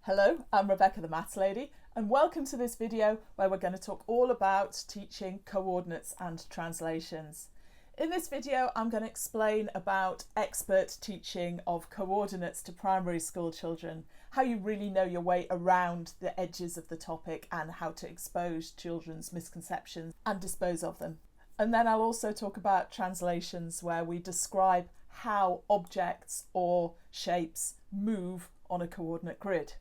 Hello, I'm Rebecca the Maths Lady, and welcome to this video where we're going to talk all about teaching coordinates and translations. In this video, I'm going to explain about expert teaching of coordinates to primary school children, how you really know your way around the edges of the topic and how to expose children's misconceptions and dispose of them. And then I'll also talk about translations where we describe how objects or shapes move on a coordinate grid.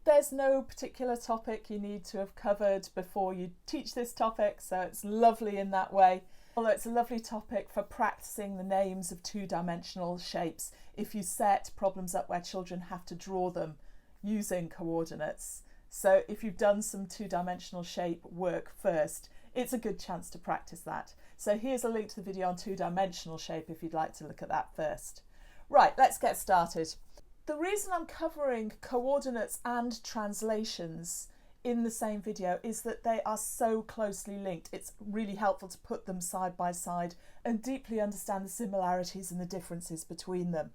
There's no particular topic you need to have covered before you teach this topic, so it's lovely in that way. Although it's a lovely topic for practicing the names of two-dimensional shapes if you set problems up where children have to draw them using coordinates. So if you've done some two-dimensional shape work first, it's a good chance to practice that. So here's a link to the video on two-dimensional shape if you'd like to look at that first. Right, let's get started. The reason I'm covering coordinates and translations in the same video is that they are so closely linked. It's really helpful to put them side by side and deeply understand the similarities and the differences between them.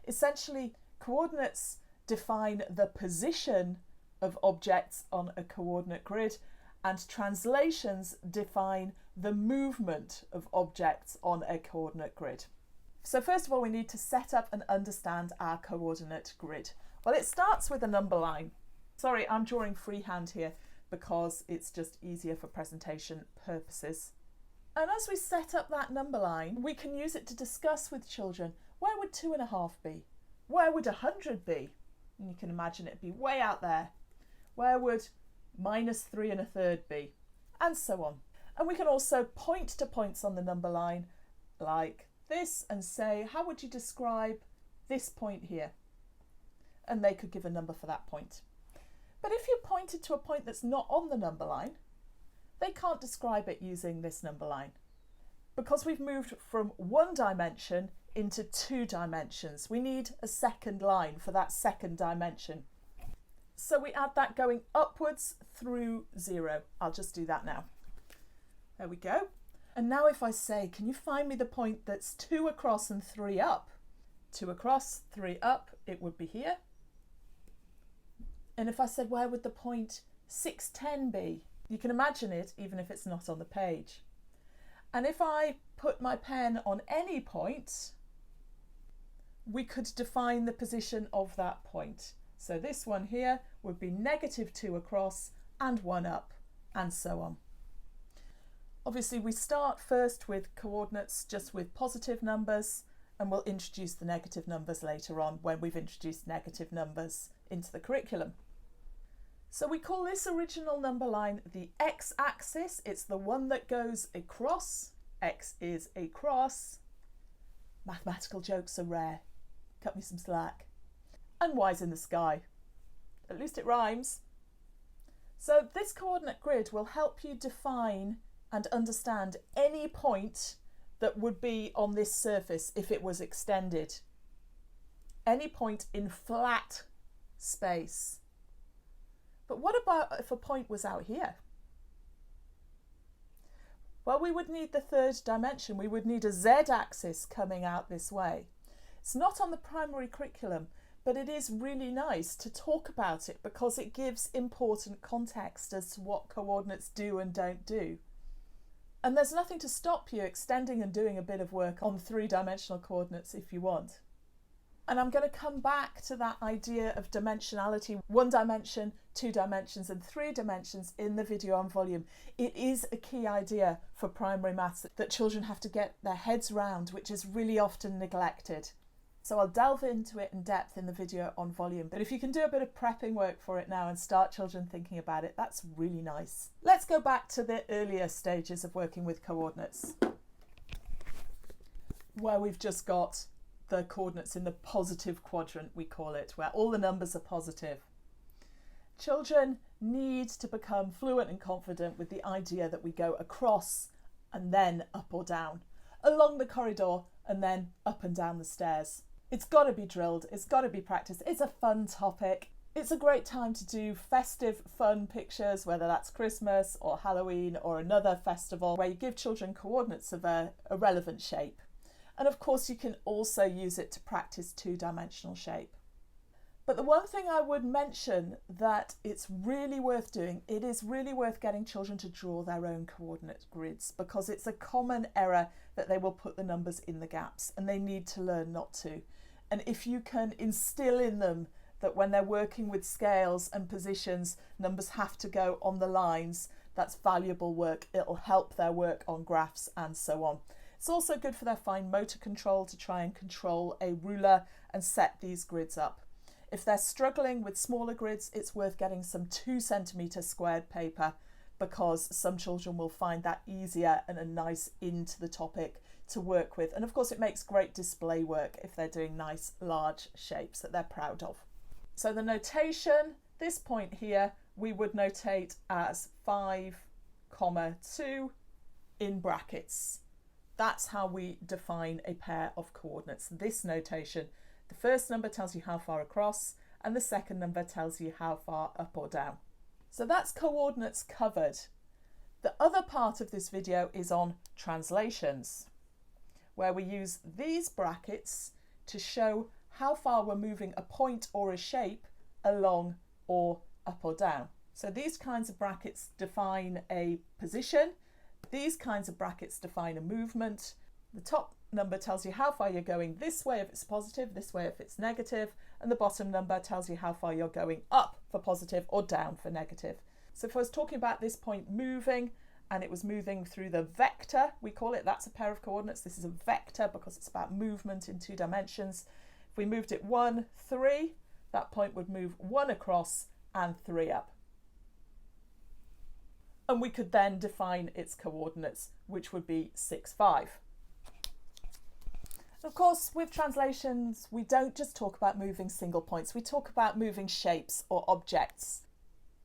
Essentially, coordinates define the position of objects on a coordinate grid, and translations define the movement of objects on a coordinate grid. So first of all, we need to set up and understand our coordinate grid. Well, it starts with a number line. Sorry, I'm drawing freehand here because it's just easier for presentation purposes. And as we set up that number line, we can use it to discuss with children, where would 2.5 be? Where would 100 be? And you can imagine it'd be way out there. Where would -3 1/3 be? And so on. And we can also point to points on the number line like this and say, how would you describe this point here? And they could give a number for that point. But if you pointed to a point that's not on the number line, they can't describe it using this number line because we've moved from one dimension into 2 dimensions. We need a second line for that second dimension. So we add that going upwards through 0. I'll just do that now. There we go. And now if I say, can you find me the point that's 2 across and 3 up? 2 across, 3 up, it would be here. And if I said, where would the point 610 be? You can imagine it even if it's not on the page. And if I put my pen on any point, we could define the position of that point. So this one here would be -2 across and 1 up, and so on. Obviously, we start first with coordinates just with positive numbers, and we'll introduce the negative numbers later on when we've introduced negative numbers into the curriculum. So we call this original number line the x-axis. It's the one that goes across. X is across. Mathematical jokes are rare. Cut me some slack. And Y's in the sky. At least it rhymes. So this coordinate grid will help you define and understand any point that would be on this surface if it was extended. Any point in flat space. But what about if a point was out here? Well, we would need the third dimension. We would need a z-axis coming out this way. It's not on the primary curriculum, but it is really nice to talk about it because it gives important context as to what coordinates do and don't do. And there's nothing to stop you extending and doing a bit of work on 3-dimensional coordinates if you want. And I'm going to come back to that idea of dimensionality, 1 dimension, 2 dimensions and 3 dimensions in the video on volume. It is a key idea for primary maths that children have to get their heads round, which is really often neglected. So I'll delve into it in depth in the video on volume. But if you can do a bit of prepping work for it now and start children thinking about it, that's really nice. Let's go back to the earlier stages of working with coordinates, where we've just got the coordinates in the positive quadrant, we call it, where all the numbers are positive. Children need to become fluent and confident with the idea that we go across and then up or down, along the corridor and then up and down the stairs. It's got to be drilled, it's got to be practiced. It's a fun topic. It's a great time to do festive, fun pictures, whether that's Christmas or Halloween or another festival, where you give children coordinates of a relevant shape. And of course, you can also use it to practice 2-dimensional shape. But the one thing I would mention that it's really worth doing, it is really worth getting children to draw their own coordinate grids, because it's a common error that they will put the numbers in the gaps, and they need to learn not to. And if you can instill in them that when they're working with scales and positions, numbers have to go on the lines, that's valuable work. It'll help their work on graphs and so on. It's also good for their fine motor control to try and control a ruler and set these grids up. If they're struggling with smaller grids, it's worth getting some 2 centimetre squared paper, because some children will find that easier and a nice into the topic to work with. And of course it makes great display work if they're doing nice large shapes that they're proud of. So the notation, this point here, we would notate as 5,2 in brackets. That's how we define a pair of coordinates. This notation, the first number tells you how far across and the second number tells you how far up or down. So that's coordinates covered. The other part of this video is on translations, where we use these brackets to show how far we're moving a point or a shape along or up or down. So these kinds of brackets define a position. These kinds of brackets define a movement. The top number tells you how far you're going this way if it's positive, this way if it's negative, and the bottom number tells you how far you're going up for positive or down for negative. So if I was talking about this point moving and it was moving through the vector, we call it, that's a pair of coordinates. This is a vector because it's about movement in 2 dimensions. If we moved it 1, 3, that point would move 1 across and 3 up. And we could then define its coordinates, which would be 6, 5. Of course, with translations, we don't just talk about moving single points, we talk about moving shapes or objects.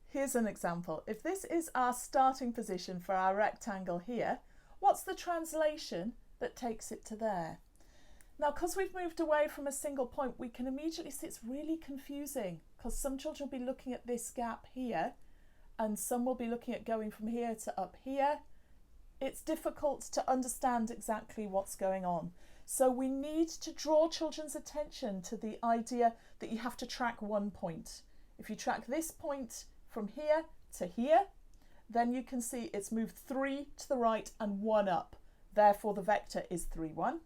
Here's an example. If this is our starting position for our rectangle here, what's the translation that takes it to there? Now, because we've moved away from a single point, we can immediately see it's really confusing, because some children will be looking at this gap here and some will be looking at going from here to up here. It's difficult to understand exactly what's going on. So we need to draw children's attention to the idea that you have to track one point. If you track this point from here to here, then you can see it's moved 3 to the right and 1 up. Therefore, the vector is 3, 1.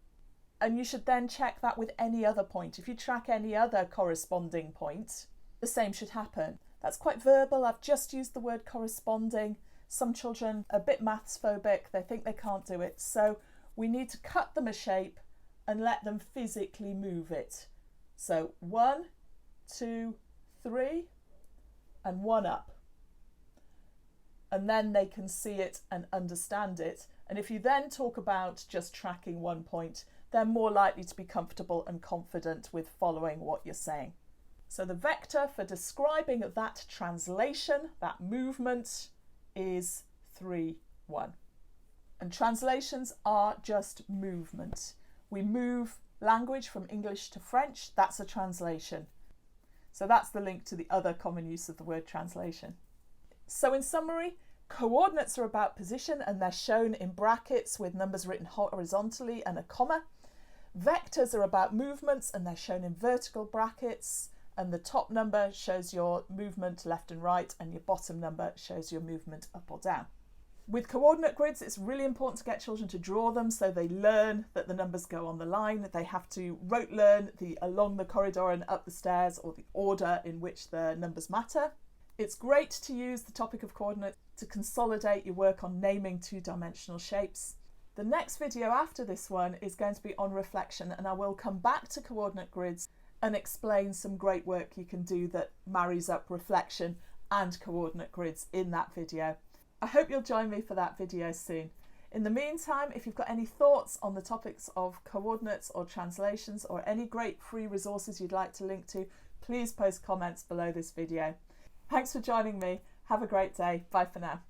And you should then check that with any other point. If you track any other corresponding point, the same should happen. That's quite verbal. I've just used the word corresponding. Some children are a bit maths phobic. They think they can't do it. So we need to cut them a shape and let them physically move it. So 1, 2, 3, and 1 up. And then they can see it and understand it. And if you then talk about just tracking one point, they're more likely to be comfortable and confident with following what you're saying. So the vector for describing that translation, that movement, is 3, 1. And translations are just movement. We move language from English to French, that's a translation. So that's the link to the other common use of the word translation. So in summary, coordinates are about position and they're shown in brackets with numbers written horizontally and a comma. Vectors are about movements and they're shown in vertical brackets, and the top number shows your movement left and right and your bottom number shows your movement up or down. With coordinate grids, it's really important to get children to draw them so they learn that the numbers go on the line. They have to rote learn the along the corridor and up the stairs, or the order in which the numbers matter. It's great to use the topic of coordinates to consolidate your work on naming 2-dimensional shapes. The next video after this one is going to be on reflection, and I will come back to coordinate grids and explain some great work you can do that marries up reflection and coordinate grids in that video. I hope you'll join me for that video soon. In the meantime, if you've got any thoughts on the topics of coordinates or translations, or any great free resources you'd like to link to, please post comments below this video. Thanks for joining me. Have a great day. Bye for now.